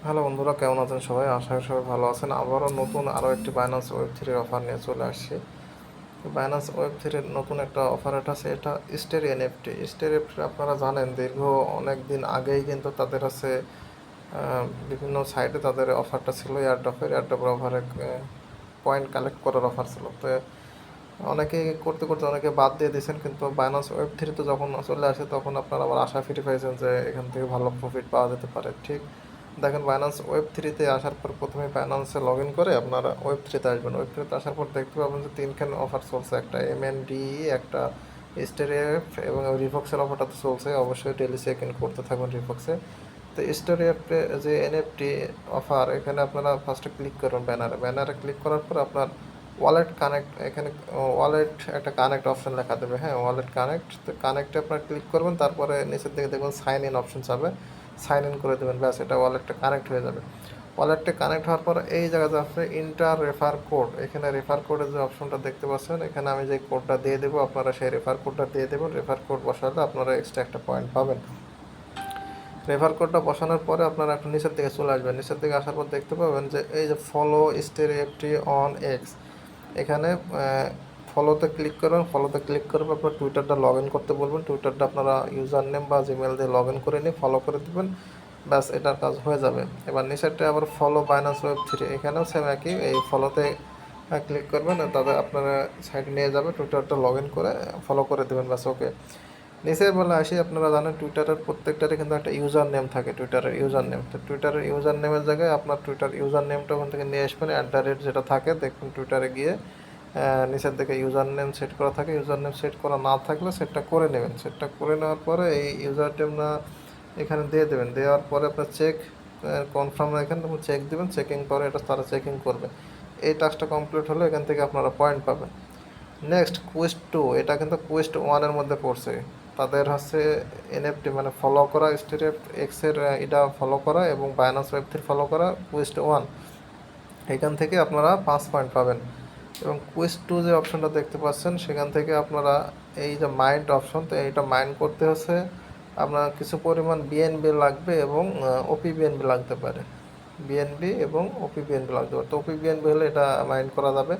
Hello বন্ধুরা, কেমন আছেন সবাই? আশা করি সবাই ভালো আছেন। আবারও নতুন আরও একটি বাইন্যান্স ওয়েব থ্রির অফার নিয়ে চলে আসছি। বাইন্যান্স ওয়েব থ্রির নতুন একটা অফার এটা আছে, এটা স্টেরি এনএফটি। স্টেরি এনএফটি আপনারা জানেন দীর্ঘ অনেক দিন আগেই কিন্তু তাদের আছে বিভিন্ন সাইটে তাদের অফারটা ছিল এয়ারড্রপের অফারে পয়েন্ট কালেক্ট করার অফার ছিল। তো অনেকে করতে করতে অনেকে বাদ দিয়ে দিয়েছেন, কিন্তু বাইন্যান্স ওয়েব থ্রিতে যখন চলে আসে তখন আপনারা আবার আশা ফিরে পাইছেন যে এখান থেকে ভালো প্রফিট পাওয়া যেতে পারে। ঠিক দেখেন, বাইন্যান্স ওয়েব থ্রিতে আসার পর প্রথমে বাইন্যান্সে লগ ইন করে আপনারা ওয়েব থ্রিতে আসবেন। ওয়েব থ্রিতে আসার পর দেখতে পাবেন যে তিনখান অফার চলছে, একটা এমএনডি, একটা স্টেরিএফ এবং রিফক্সের অফারটা তো চলছে। অবশ্যই ডেলি চেক ইন করতে থাকবেন রিফক্সে। তো স্টেরিএফে যে এনএফটি অফার, এখানে আপনারা ফার্স্টে ক্লিক করবেন ব্যানারে ক্লিক করার পর আপনার ওয়ালেট কানেক্ট, এখানে ওয়ালেট একটা কানেক্ট অপশন লেখা দেবে। হ্যাঁ, ওয়ালেট কানেক্ট, তো কানেক্টে আপনার ক্লিক করবেন, তারপরে নিচের দিকে দেখবেন সাইন ইন অপশন যাবে, সাইন ইন করে দেবেন, ব্যাস এটা ওয়ালেটটা কানেক্ট হয়ে যাবে। ওয়ালেটটা কানেক্ট হওয়ার পর এই জায়গাতে আপনি ইন্টার রেফার কোড, এখানে রেফার কোডের যে অপশনটা দেখতে পাচ্ছেন, এখানে আমি যে কোডটা দিয়ে দেবো আপনারা সেই রেফার কোডটা দিয়ে দেবেন। রেফার কোড বসালে আপনারা এক্সট্রা একটা পয়েন্ট পাবেন। রেফার কোডটা বসানোর পরে আপনারা একটু নিচের দিকে চলে আসবেন। নিচের দিকে আসার পর দেখতে পাবেন যে এই যে ফলো স্টেরিএফটি অন এক্স, এখানে ফলোতে ক্লিক করবেন। ফলোতে ক্লিক করবে আপনার টুইটারটা লগ ইন করতে বলবেন। টুইটারটা আপনারা ইউজার নেম বা জিমেল দিয়ে লগ ইন করে নিয়ে ফলো করে দেবেন, ব্যাস এটার কাজ হয়ে যাবে। এবার নিচেরটা আবার ফলো বাইন্যান্স ওয়েব থ্রি, এখানেও সেম একই, এই ফলোতে ক্লিক করবেন, তাদের আপনারা সাইটে নিয়ে যাবে, টুইটারটা লগ ইন করে ফলো করে দেবেন, ব্যাস ওকে। নিচের বলে আসি, আপনারা জানেন টুইটারের প্রত্যেকটারই কিন্তু একটা ইউজার নেম থাকে, টুইটারের ইউজার নেম। তো টুইটারের ইউজার নেমের জায়গায় আপনার টুইটার ইউজার নেমটা ওখান থেকে নিয়ে আসবেন, যেটা থাকে দেখবেন টুইটারে গিয়ে নিচের দিকে ইউজার নেম সেট করা থাকে। ইউজার নেম সেট করা না থাকলে সেটটা করে নেবেন। সেটটা করে নেওয়ার পরে এই ইউজার নেম না এখানে দিয়ে দেবেন। দেওয়ার পরে আপনার চেক কনফার্ম এখানে চেক দেবেন। চেকিং পরে এটা তারা চেকিং করবে। এই টাস্কটা কমপ্লিট হলে এখান থেকে আপনারা পয়েন্ট পাবেন। নেক্সট কুইস্ট টু, এটা কিন্তু কুইস্ট ওয়ানের মধ্যে পড়ছে। তাদের হচ্ছে এনএফটি মানে ফলো করা, স্টেরিএফ এক্সের এটা ফলো করা এবং বাইন্যান্স ওয়েব থ্রি ফলো করা কুইস্ট ওয়ান, এখান থেকে আপনারা 5 পয়েন্ট পাবেন। এবং কুইস্ট টু যে অপশনটা দেখতে পাচ্ছেন, সেখান থেকে আপনারা এই যে মাইন্ড অপশন, তো এইটা মাইন্ড করতে হচ্ছে আপনার কিছু পরিমাণ বিএনবি লাগবে এবং ওপি বিএনবি লাগতে পারে। বিএনবি এবং ওপি বিএনবি লাগতে পারে। তো ওপি বিএনবি হলে এটা মাইন্ড করা যাবে।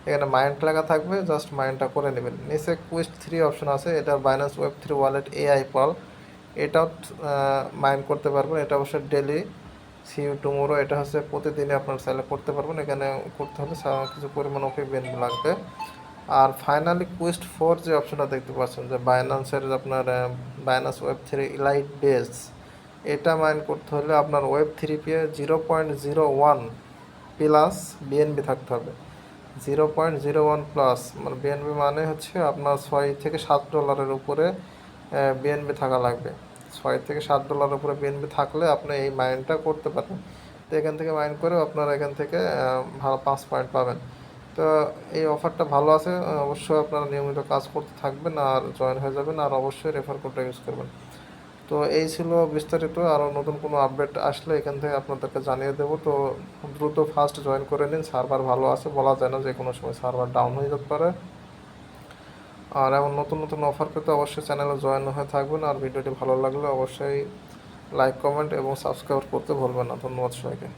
এখানে মাইন্ড লেখা থাকবে, জাস্ট মাইন্ডটা করে নেবেন। নিচে কুইস্ট থ্রি অপশন আছে, এটা Binance web three wallet AI pal, এটাও মাইন্ড করতে পারবেন। এটা অবশ্যই ডেলি সিইউ টুমোরো, এটা হচ্ছে প্রতিদিনই আপনার চাইলে করতে পারবেন। এখানে করতে হলে কিছু পরিমাণ ওপি বিএনবি লাগবে। আর ফাইনালি কুইস্ট ফোর যে অপশনটা দেখতে পাচ্ছেন, যে বাইন্যান্সের আপনার Binance web three elite base, এটা মাইন্ড করতে হলে আপনার web three pay 0.01 plus BNB থাকতে হবে। 0.01 প্লাস মানে বিএনবি মানে হচ্ছে আপনার $6 থেকে $7 উপরে বিএনবি থাকা লাগবে। $6 থেকে $7 উপরে বিএনবি থাকলে আপনি এই মাইন্ডটা করতে পারবেন। তো এখান থেকে মাইন্ড করে আপনারা এখান থেকে ভালো 5 পয়েন্ট পাবেন। তো এই অফারটা ভালো আছে, অবশ্যই আপনারা নিয়মিত কাজ করতে থাকবেন আর জয়েন হয়ে যাবেন, আর অবশ্যই রেফার কোডটা ইউজ করবেন। তো এই ছিল বিস্তারিত। আরও নতুন কোনো আপডেট আসলে এখান থেকে আপনাদেরকে জানিয়ে দেবো। তো দ্রুত ফার্স্ট জয়েন করে নিন, সার্ভার ভালো আছে, বলা যায় না যে কোনো সময় সার্ভার ডাউন হয়ে যেতে পারে। আর এমন নতুন নতুন অফার পেতে অবশ্যই চ্যানেলে জয়েন হয়ে থাকবেন। আর ভিডিওটি ভালো লাগলে অবশ্যই লাইক, কমেন্ট এবং সাবস্ক্রাইব করতে ভুলবেন না। ধন্যবাদ সবাইকে।